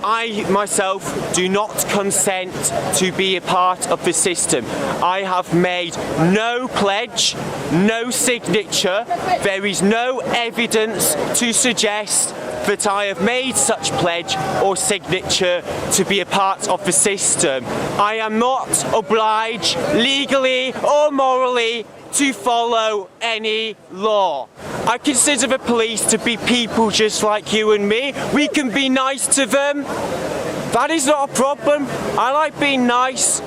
I myself do not consent to be a part of the system. I have made no pledge, no signature. There is no evidence to suggest that I have made such pledge or signature to be a part of the system. I am not obliged legally or morally to follow any law. I consider the police to be people just like you and me. We can be nice to them. That is not a problem. I like being nice,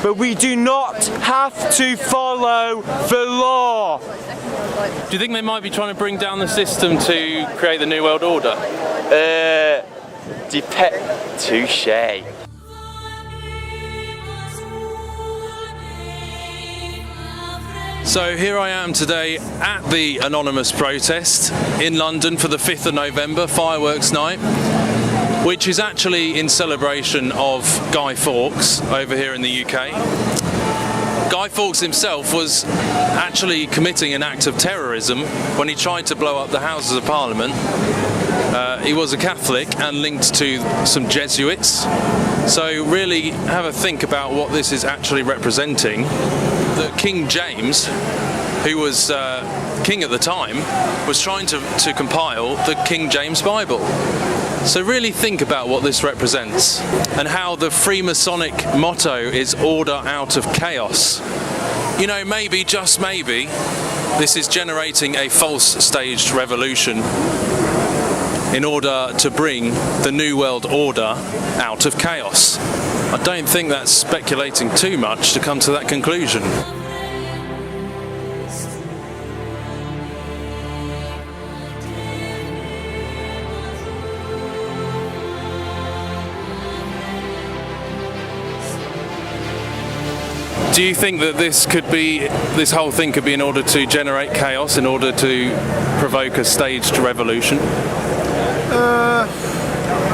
but we do not have to follow the law. Do you think they might be trying to bring down the system to create the New World Order? Touche. So here I am today at the Anonymous protest in London for the 5th of November, fireworks night, which is actually in celebration of Guy Fawkes over here in the UK. Guy Fawkes himself was actually committing an act of terrorism when he tried to blow up the Houses of Parliament. He was a Catholic and linked to some Jesuits. So really have a think about what this is actually representing. That King James, who was king at the time, was trying to compile the King James Bible. So really think about what this represents and how the Freemasonic motto is order out of chaos. You know, maybe, just maybe, this is generating a false staged revolution in order to bring the New World Order out of chaos. I don't think that's speculating too much to come to that conclusion. Do you think that this whole thing could be in order to generate chaos, in order to provoke a staged revolution?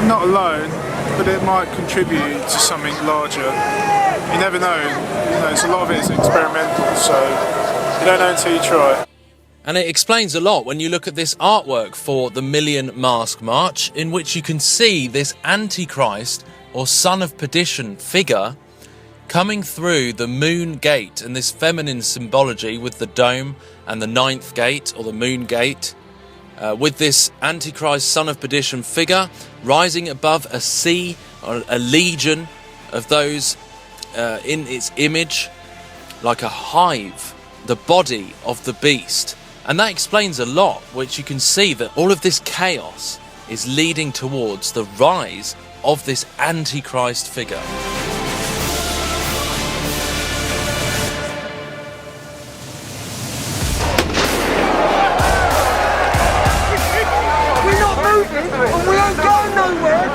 Not alone, but it might contribute to something larger. You never know. A lot of it is experimental, so you don't know until you try. And it explains a lot when you look at this artwork for the Million Mask March, in which you can see this Antichrist or Son of Perdition figure coming through the moon gate, and this feminine symbology with the dome and the ninth gate or the moon gate, with this Antichrist Son of Perdition figure rising above a sea or a legion of those in its image, like a hive, the body of the beast. And that explains a lot, which you can see that all of this chaos is leading towards the rise of this Antichrist figure. We ain't going nowhere.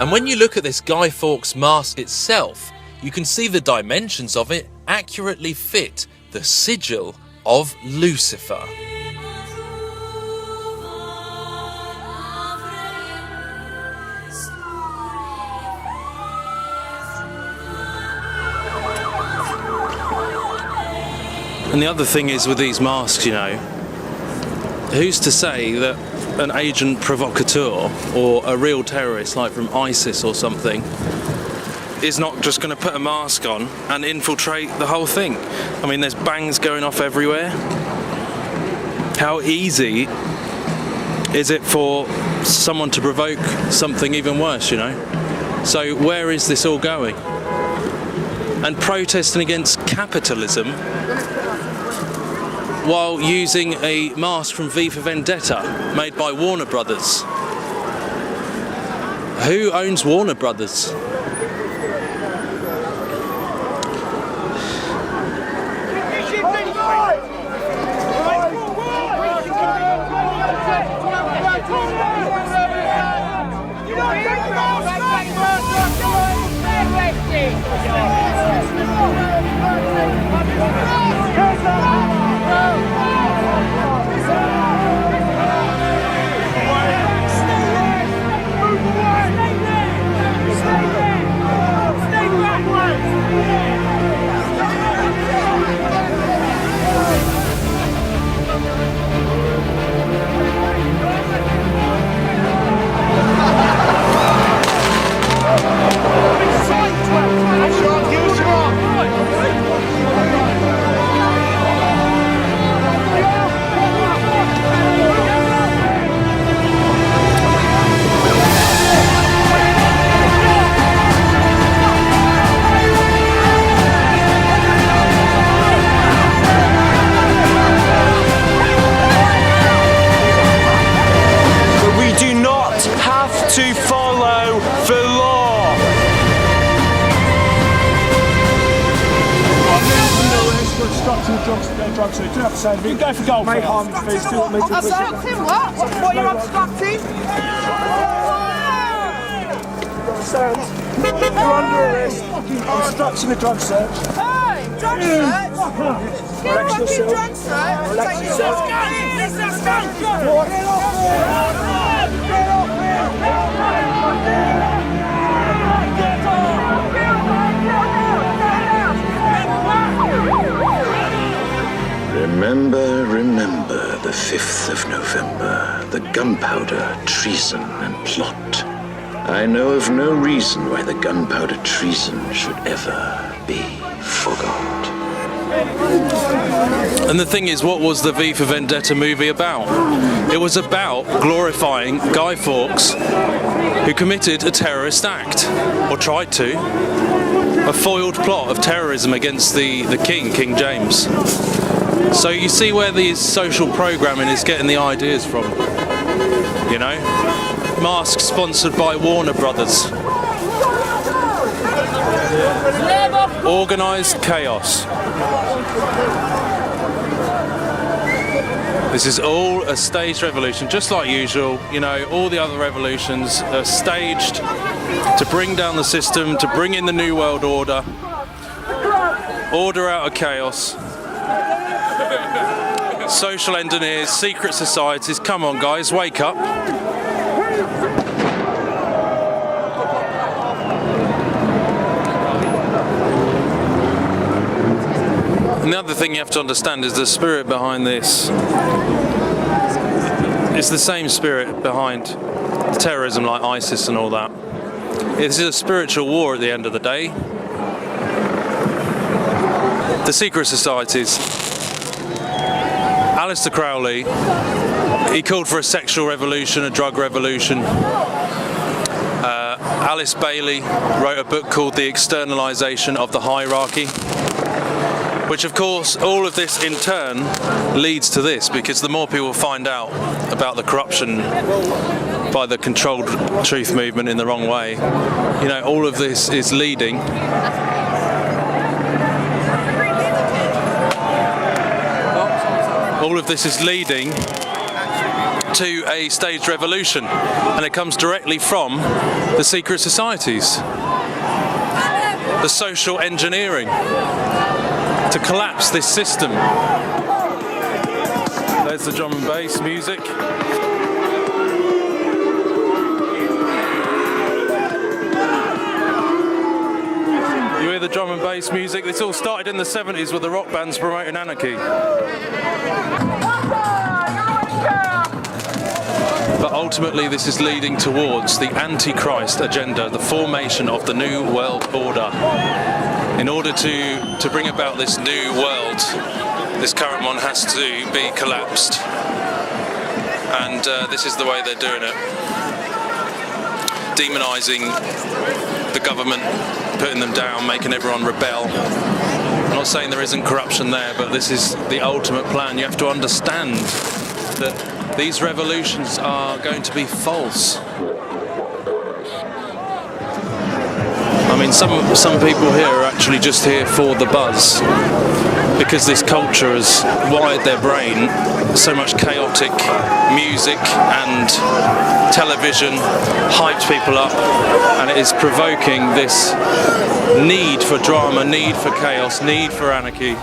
And when you look at this Guy Fawkes mask itself, you can see the dimensions of it accurately fit the sigil of Lucifer. And the other thing is with these masks, who's to say that an agent provocateur or a real terrorist like from ISIS or something is not just going to put a mask on and infiltrate the whole thing? I mean, there's bangs going off everywhere. How easy is it for someone to provoke something even worse, So where is this all going? And protesting against capitalism while using a mask from V for Vendetta made by Warner Brothers. Who owns Warner Brothers? To follow the law. Obstructing drugs, so you do have to say anything. Go for gold. May harm to these two. Obstructing what? What are you obstructing? You're under arrest. Obstructing a drug search. Hey, drug search? Get a fucking drug search. Relax yourself. Let's go. Get off Remember the 5th of November, the gunpowder, treason and plot. I know of no reason why the gunpowder treason should ever be forgot. And the thing is, what was the V for Vendetta movie about? It was about glorifying Guy Fawkes, who committed a terrorist act, or tried to. A foiled plot of terrorism against the King, King James. So you see where the social programming is getting the ideas from, you know? Masks sponsored by Warner Brothers. Organised chaos. This is all a staged revolution, just like usual. You know, all the other revolutions are staged to bring down the system, to bring in the New World Order. Order out of chaos. Social engineers, secret societies, come on guys, wake up. And the other thing you have to understand is the spirit behind this. It's the same spirit behind terrorism like ISIS and all that. It's a spiritual war at the end of the day. The secret societies. Aleister Crowley, he called for a sexual revolution, a drug revolution. Alice Bailey wrote a book called The Externalization of the Hierarchy, which of course all of this in turn leads to this, because the more people find out about the corruption by the controlled truth movement in the wrong way, you know, all of this is leading to a staged revolution, and it comes directly from the secret societies, the social engineering to collapse this system. There's the drum and bass music. You hear the drum and bass music? This all started in the 70s with the rock bands promoting anarchy. But ultimately this is leading towards the Antichrist agenda, the formation of the New World Order. In order to bring about this new world, this current one has to be collapsed. And this is the way they're doing it. Demonising the government, putting them down, making everyone rebel. I'm not not saying there isn't corruption there, but this is the ultimate plan. You have to understand that these revolutions are going to be false. I mean, some people here are actually just here for the buzz, because this culture has wired their brain. So much chaotic music and television hyped people up, and it is provoking this need for drama, need for chaos, need for anarchy.